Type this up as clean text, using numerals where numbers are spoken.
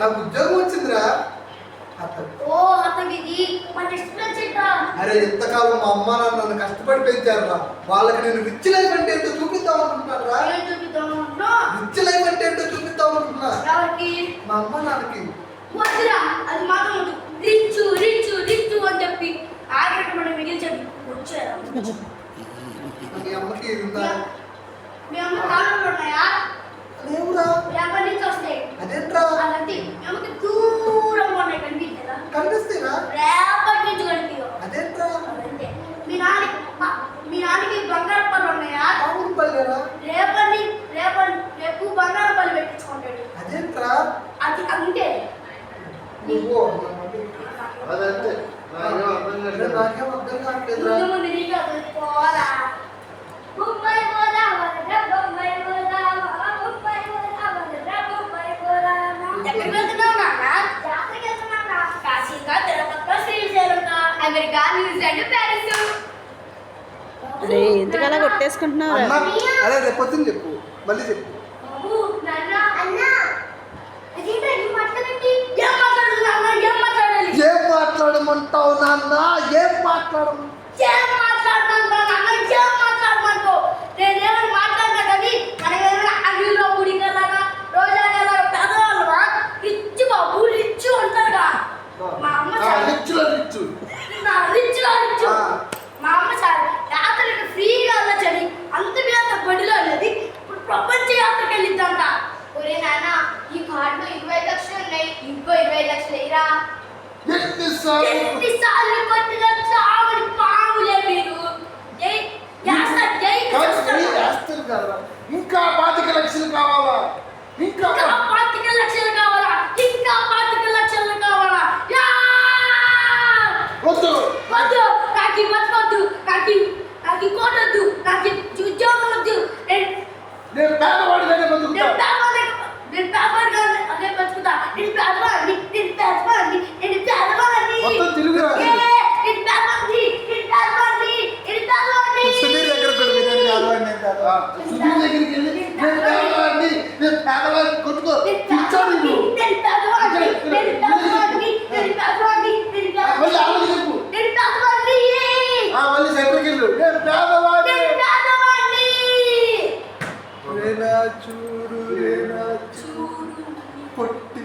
నాకు ఉద్యోగం వచ్చిందిరా. అరే ఎంతకాలం మా అమ్మ నాన్న నన్ను కష్టపడి పెంచారురా. వాళ్ళకి నేను రిచ్ లైఫ్ అంటే ఏంటో చూపిద్దాం అనుకుంటున్నారా? రిచ్ లైఫ్ అంటే ఏంటో చూపిద్దాం అనుకుంటున్నా మా అమ్మ నాన్నకి. అది మాత్రం రిచ్ రిచ్ రిచ్ అని చెప్పి ఆఖరికి మనం మిగిల్చాడు వచ్చారా? మీ అమ్మకి మీ అమ్మ కాలంలో ఉన్నాయా? లేవురా. ఎక్కడి నుంచి వస్తాయి? అదేంట్రా? అలాంటి అమ్మకి దూరంగా ఉన్నాయి, కనిపించదా? కనిపిస్తేనా? రేపటి నుంచి కనిపించవు. అదేంట్రా? అదంతే. మీ నాన్నకి బంగారు పళ్ళు ఉన్నాయా? అవును పల్లేరా. రేపు బంగారు పళ్ళు పెట్టించుకుంటాడు. అదేంట్రా? అది అంతే. నువ్వు అదంతే. నాకేం అర్థం కావట్లేదురా. ముందు నీకు అర్థం పోవాలా? బొమ్మాయి పోదా బొమ్మాయి పోదా బొమ్మాయి బొమ్మాయి పోదా. ఎక్కడికి వెళ్తున్నావు నాన్న? జాతరకి వెళ్తున్నా. కాశీకా, తిరుపతికా, శ్రీశైలంకా, అమెరికా, న్యూజిలాండ్, ప్యారిస్. అరే ఎందుకలా కొట్టేసుకుంటున్నావు? అరే రేపు పొద్దున్న చెప్పు, మళ్ళీ చెప్పు. బాబు నాన్న అన్న అదేంట్రా ఈ మాట్లాడండి. ఏం మాట్లాడాలి నాన్న? ఏం మాట్లాడాలి? ఏం మాట్లాడమంటావు నాన్న? ఏం మాట్లాడము? ఏం మాట్లాడమంటావు నాన్న? ఏం మాట్లాడమంటావు? నేనేమైనా మాట్లాడినా కానీ మనం ఏమైనా అగ్నిలో గుడికెళ్ళాలా, రోజాకెళ్ళాలా, పెదవాళ్ళవా? రిచ్ బాబు రిచ్ అంటారుగా. మా అమ్మ రిచ్ రిచ్ రిచ్ మా అమ్మ సార్ యాత్రకి ఫ్రీగా వెళ్ళచ్చని అంతర్యాత్ర బడిలో వెళ్ళేది. ఇప్పుడు ప్రపంచ యాత్రకి వెళ్ళిద్దంట. ఒరే నాన్న ఈ కార్డులో 20 లక్షలు ఉన్నాయి, ఇంకో 20 లక్షలు ఇరా. ఎన్నిసార్లు కొట్టినా చావని పాములే మీరు. ఇంకా 25 లక్షలు కావాలా? ఇంకా 25 లక్షలు కావాలా? ఇంకా 25 లక్షలు కావాలా? వద్దు వద్దు, నాకు బతకొద్దు, నాకు కోటొద్దు, నాకు ఉద్యోగం వద్దు. నేను పేదవాడిగానే బతుకుతా. నేను పేదవాడిని అదే బతుకుతా. నేను పేదవాడిని. మొత్తం తిరుగురా. సుధీర్ దగ్గరకు దగ్గరికి వెళ్ళి నేను పేదవాడిని, నేను పేదవాడిని కొట్టుకో కూర్చోడు. మళ్ళీ ఆమె చెప్పు. మళ్ళీ సెంటర్కి వెళ్ళు. నేను పేదవాడిని. చూడు పొట్టి